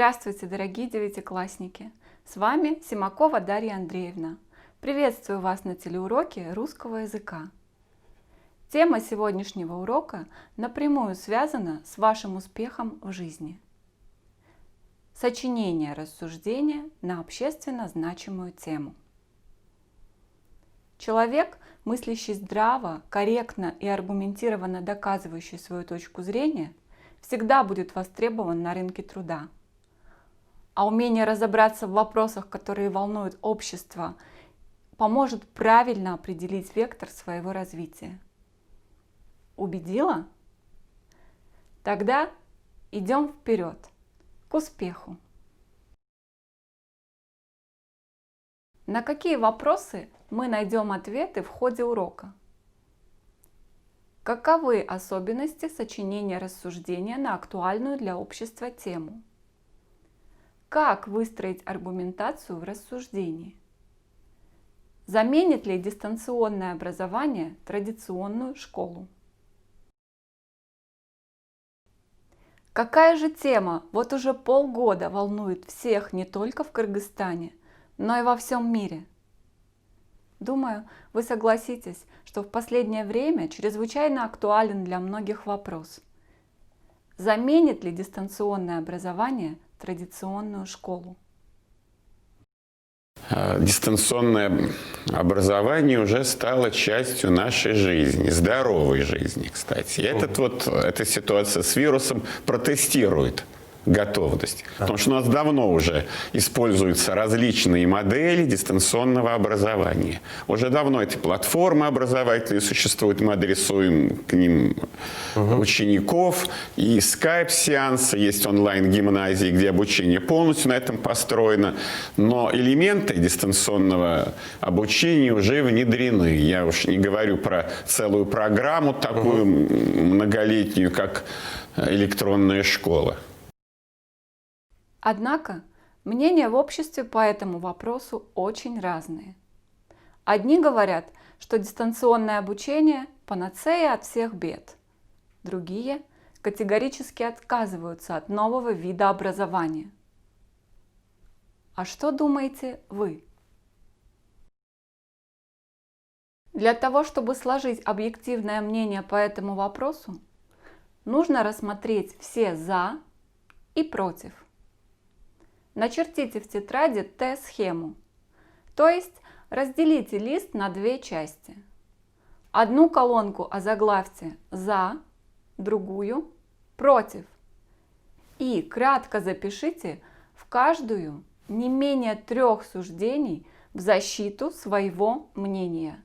Здравствуйте, дорогие девятиклассники! С вами Симакова Дарья Андреевна. Приветствую вас на телеуроке русского языка. Тема сегодняшнего урока напрямую связана с вашим успехом в жизни. Сочинение рассуждения на общественно значимую тему. Человек, мыслящий здраво, корректно и аргументированно доказывающий свою точку зрения, всегда будет востребован на рынке труда. А умение разобраться в вопросах, которые волнуют общество, поможет правильно определить вектор своего развития. Убедила? Тогда идем вперед, к успеху. На какие вопросы мы найдем ответы в ходе урока? Каковы особенности сочинения рассуждения на актуальную для общества тему? Как выстроить аргументацию в рассуждении? Заменит ли дистанционное образование традиционную школу? Какая же тема вот уже полгода волнует всех не только в Кыргызстане, но и во всем мире? Думаю, вы согласитесь, что в последнее время чрезвычайно актуален для многих вопрос: заменит ли дистанционное образование традиционную школу? Дистанционное образование уже стало частью нашей жизни, здоровой жизни, кстати. И эта ситуация с вирусом протестирует готовность. Потому что у нас давно уже используются различные модели дистанционного образования. Уже давно эти платформы образовательные существуют, мы адресуем к ним учеников. И скайп-сеансы, есть онлайн-гимназии, где обучение полностью на этом построено. Но элементы дистанционного обучения уже внедрены. Я уж не говорю про целую программу такую многолетнюю, как электронная школа. Однако мнения в обществе по этому вопросу очень разные. Одни говорят, что дистанционное обучение – панацея от всех бед. Другие категорически отказываются от нового вида образования. А что думаете вы? Для того, чтобы сложить объективное мнение по этому вопросу, нужно рассмотреть все «за» и «против». Начертите в тетради Т-схему, то есть разделите лист на две части. Одну колонку озаглавьте «за», другую «против». И кратко запишите в каждую не менее 3 суждений в защиту своего мнения.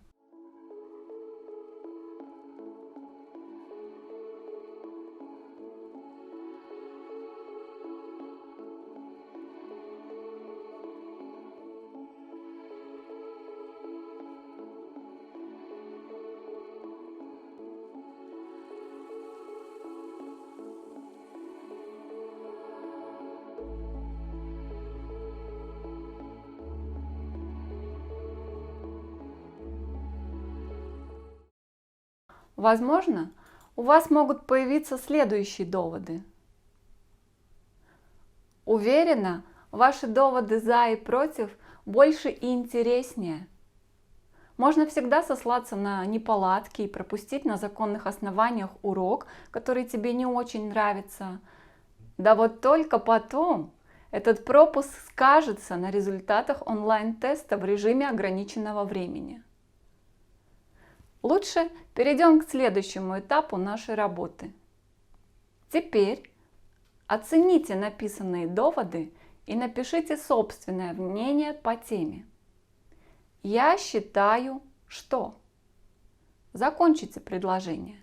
Возможно, у вас могут появиться следующие доводы. Уверена, ваши доводы «за» и «против» больше и интереснее. Можно всегда сослаться на неполадки и пропустить на законных основаниях урок, который тебе не очень нравится. Да вот только потом этот пропуск скажется на результатах онлайн-теста в режиме ограниченного времени. Лучше перейдем к следующему этапу нашей работы. Теперь оцените написанные доводы и напишите собственное мнение по теме. Я считаю, что. Закончите предложение.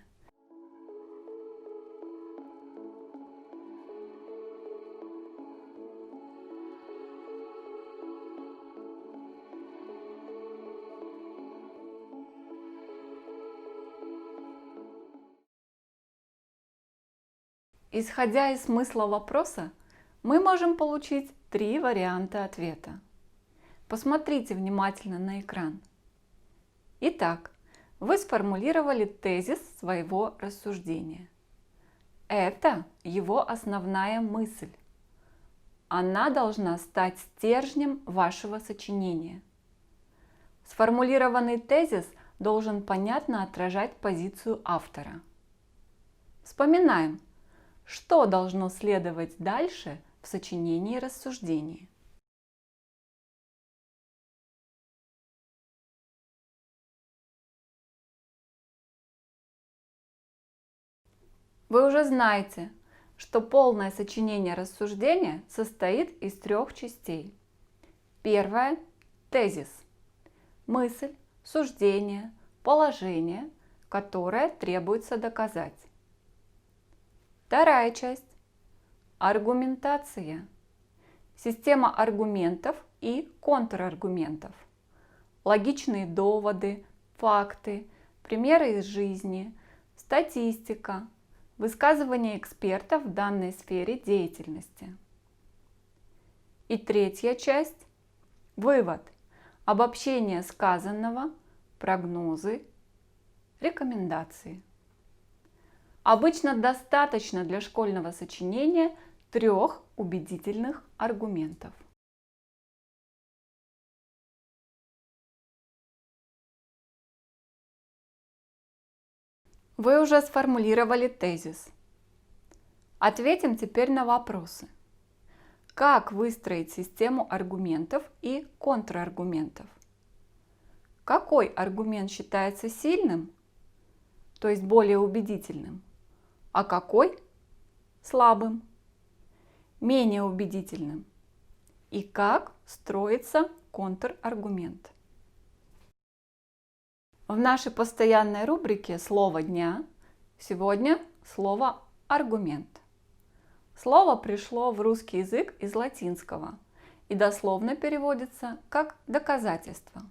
Исходя из смысла вопроса, мы можем получить 3 варианта ответа. Посмотрите внимательно на экран. Итак, вы сформулировали тезис своего рассуждения. Это его основная мысль. Она должна стать стержнем вашего сочинения. Сформулированный тезис должен понятно отражать позицию автора. Вспоминаем, что должно следовать дальше в сочинении и рассуждении. Вы уже знаете, что полное сочинение рассуждения состоит из 3 частей. Первая – тезис. Мысль, суждение, положение, которое требуется доказать. Вторая часть – аргументация. Система аргументов и контраргументов. Логичные доводы, факты, примеры из жизни, статистика, высказывания экспертов в данной сфере деятельности. И третья часть – вывод, обобщение сказанного, прогнозы, рекомендации. Обычно достаточно для школьного сочинения 3 убедительных аргументов. Вы уже сформулировали тезис. Ответим теперь на вопросы. Как выстроить систему аргументов и контраргументов? Какой аргумент считается сильным, то есть более убедительным, а какой слабым, менее убедительным? И как строится контраргумент? В нашей постоянной рубрике «Слово дня» сегодня слово «аргумент». Слово пришло в русский язык из латинского и дословно переводится как «доказательство».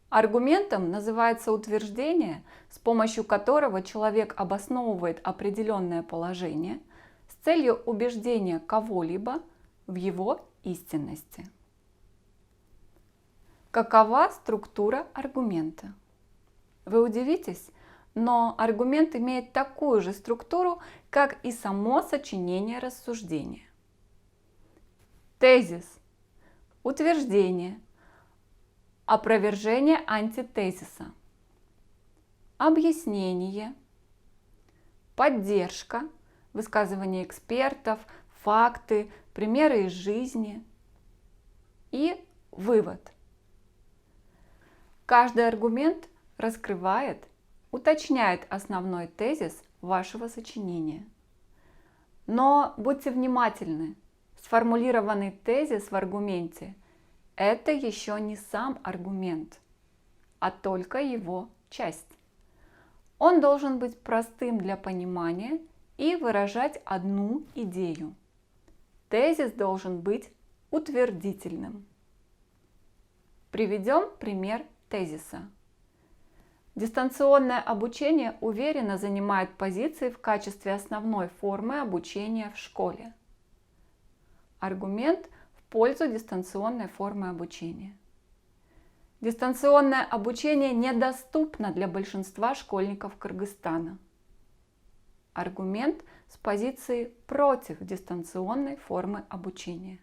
Аргументом называется утверждение, с помощью которого человек обосновывает определенное положение с целью убеждения кого-либо в его истинности. Какова структура аргумента? Вы удивитесь, но аргумент имеет такую же структуру, как и само сочинение рассуждения. Тезис, утверждение, опровержение антитезиса, объяснение, поддержка, высказывания экспертов, факты, примеры из жизни и вывод. Каждый аргумент раскрывает, уточняет основной тезис вашего сочинения. Но будьте внимательны, сформулированный тезис в аргументе – это еще не сам аргумент, а только его часть. Он должен быть простым для понимания и выражать одну идею. Тезис должен быть утвердительным. Приведем пример тезиса. Дистанционное обучение уверенно занимает позиции в качестве основной формы обучения в школе. Аргумент в пользу дистанционной формы обучения. Дистанционное обучение недоступно для большинства школьников Кыргызстана. Аргумент с позиции против дистанционной формы обучения.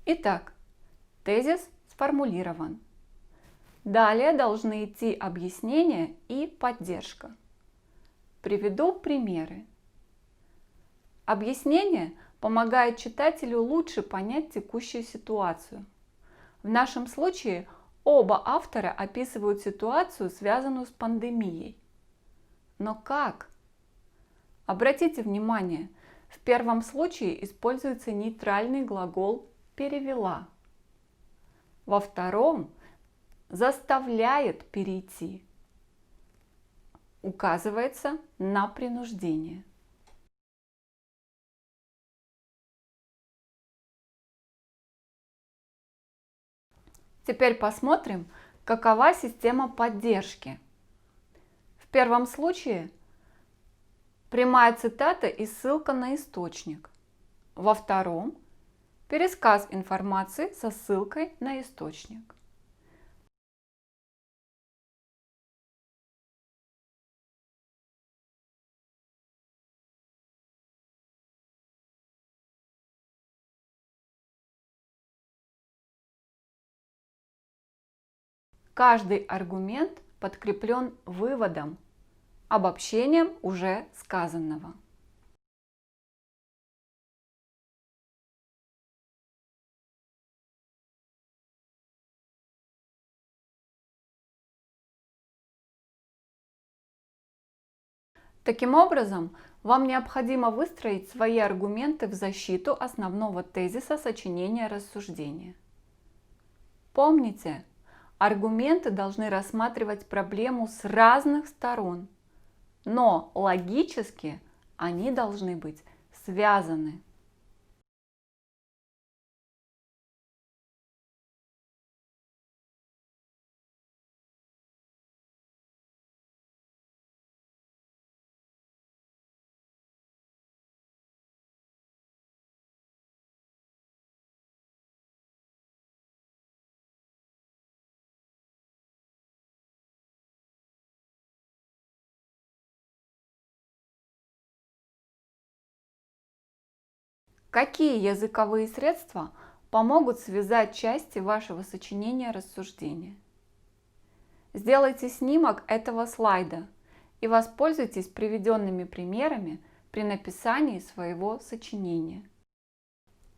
Итак, тезис сформулирован. Далее должны идти объяснения и поддержка. Приведу примеры. Объяснение помогает читателю лучше понять текущую ситуацию. В нашем случае оба автора описывают ситуацию, связанную с пандемией. Но как? Обратите внимание, в первом случае используется нейтральный глагол «перевела». Во втором заставляет перейти. Указывается на принуждение. Теперь посмотрим, какова система поддержки. В первом случае прямая цитата и ссылка на источник. Во втором пересказ информации со ссылкой на источник. Каждый аргумент подкреплен выводом, обобщением уже сказанного. Таким образом, вам необходимо выстроить свои аргументы в защиту основного тезиса сочинения рассуждения. Помните, аргументы должны рассматривать проблему с разных сторон, но логически они должны быть связаны. Какие языковые средства помогут связать части вашего сочинения рассуждения? Сделайте снимок этого слайда и воспользуйтесь приведенными примерами при написании своего сочинения.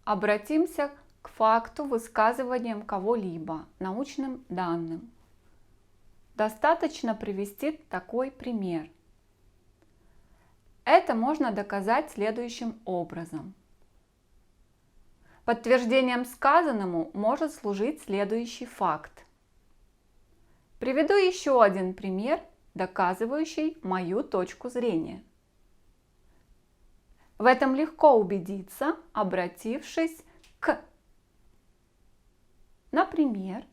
Обратимся к факту высказыванием кого-либо, научным данным. Достаточно привести такой пример. Это можно доказать следующим образом. Подтверждением сказанному может служить следующий факт. Приведу еще один пример, доказывающий мою точку зрения. В этом легко убедиться, обратившись к, например,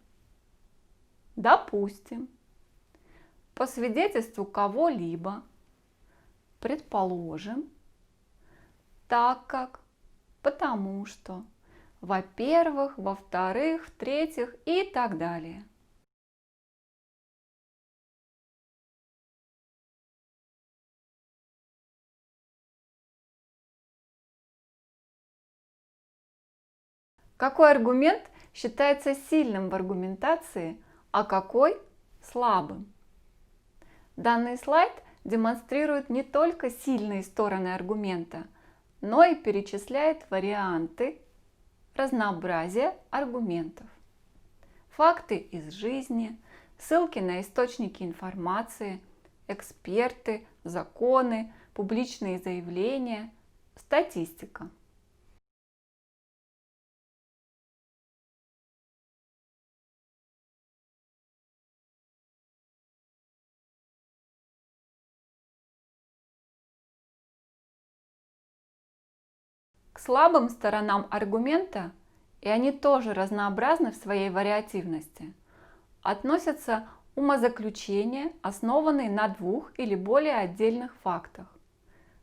допустим, по свидетельству кого-либо, предположим, так как, потому что, во-первых, во-вторых, в-третьих и так далее. Какой аргумент считается сильным в аргументации, а какой слабым? Данный слайд демонстрирует не только сильные стороны аргумента, но и перечисляет варианты разнообразия аргументов. Факты из жизни, ссылки на источники информации, эксперты, законы, публичные заявления, статистика. К слабым сторонам аргумента, и они тоже разнообразны в своей вариативности, относятся умозаключения, основанные на двух или более отдельных фактах,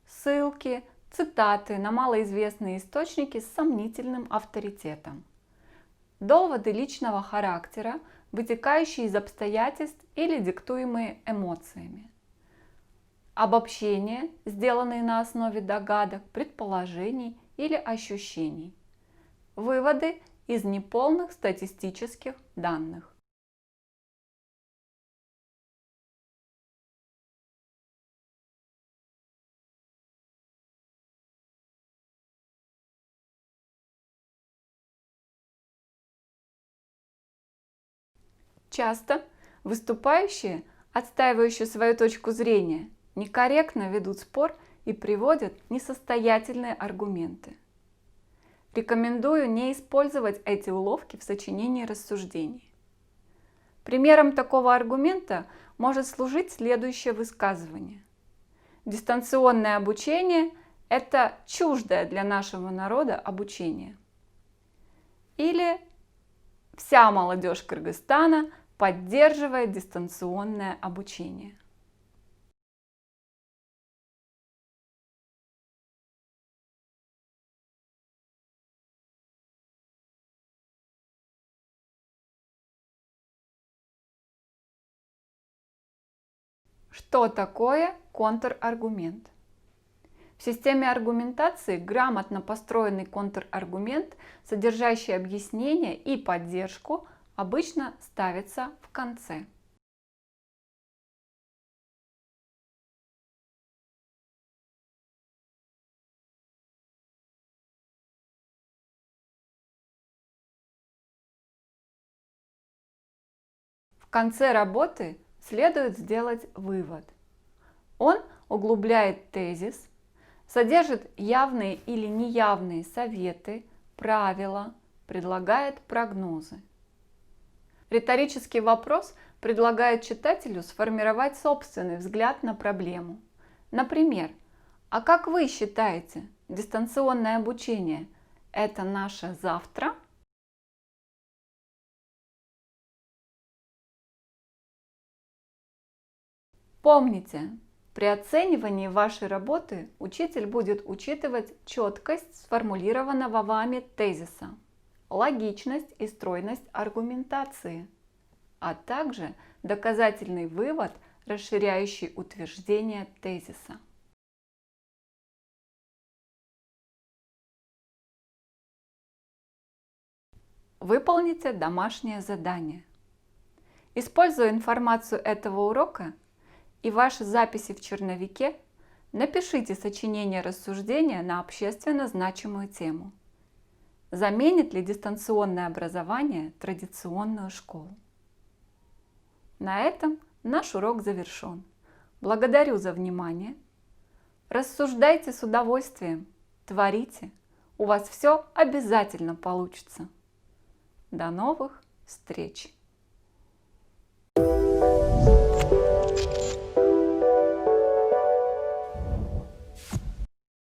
ссылки, цитаты на малоизвестные источники с сомнительным авторитетом, доводы личного характера, вытекающие из обстоятельств или диктуемые эмоциями, обобщения, сделанные на основе догадок, предположений или ощущений, выводы из неполных статистических данных. Часто выступающие, отстаивающие свою точку зрения, некорректно ведут спор и приводят несостоятельные аргументы. Рекомендую не использовать эти уловки в сочинении рассуждений. Примером такого аргумента может служить следующее высказывание. Дистанционное обучение – это чуждое для нашего народа обучение. Или вся молодежь Кыргызстана поддерживает дистанционное обучение. Что такое контраргумент? В системе аргументации грамотно построенный контраргумент, содержащий объяснение и поддержку, обычно ставится в конце. В конце работы следует сделать вывод. Он углубляет тезис, содержит явные или неявные советы, правила, предлагает прогнозы. Риторический вопрос предлагает читателю сформировать собственный взгляд на проблему. Например, а как вы считаете, дистанционное обучение – это наше завтра? Помните, при оценивании вашей работы учитель будет учитывать четкость сформулированного вами тезиса, логичность и стройность аргументации, а также доказательный вывод, расширяющий утверждение тезиса. Выполните домашнее задание. Используя информацию этого урока и ваши записи в черновике, напишите сочинение рассуждения на общественно значимую тему. Заменит ли дистанционное образование традиционную школу? На этом наш урок завершен. Благодарю за внимание. Рассуждайте с удовольствием, творите. У вас все обязательно получится. До новых встреч!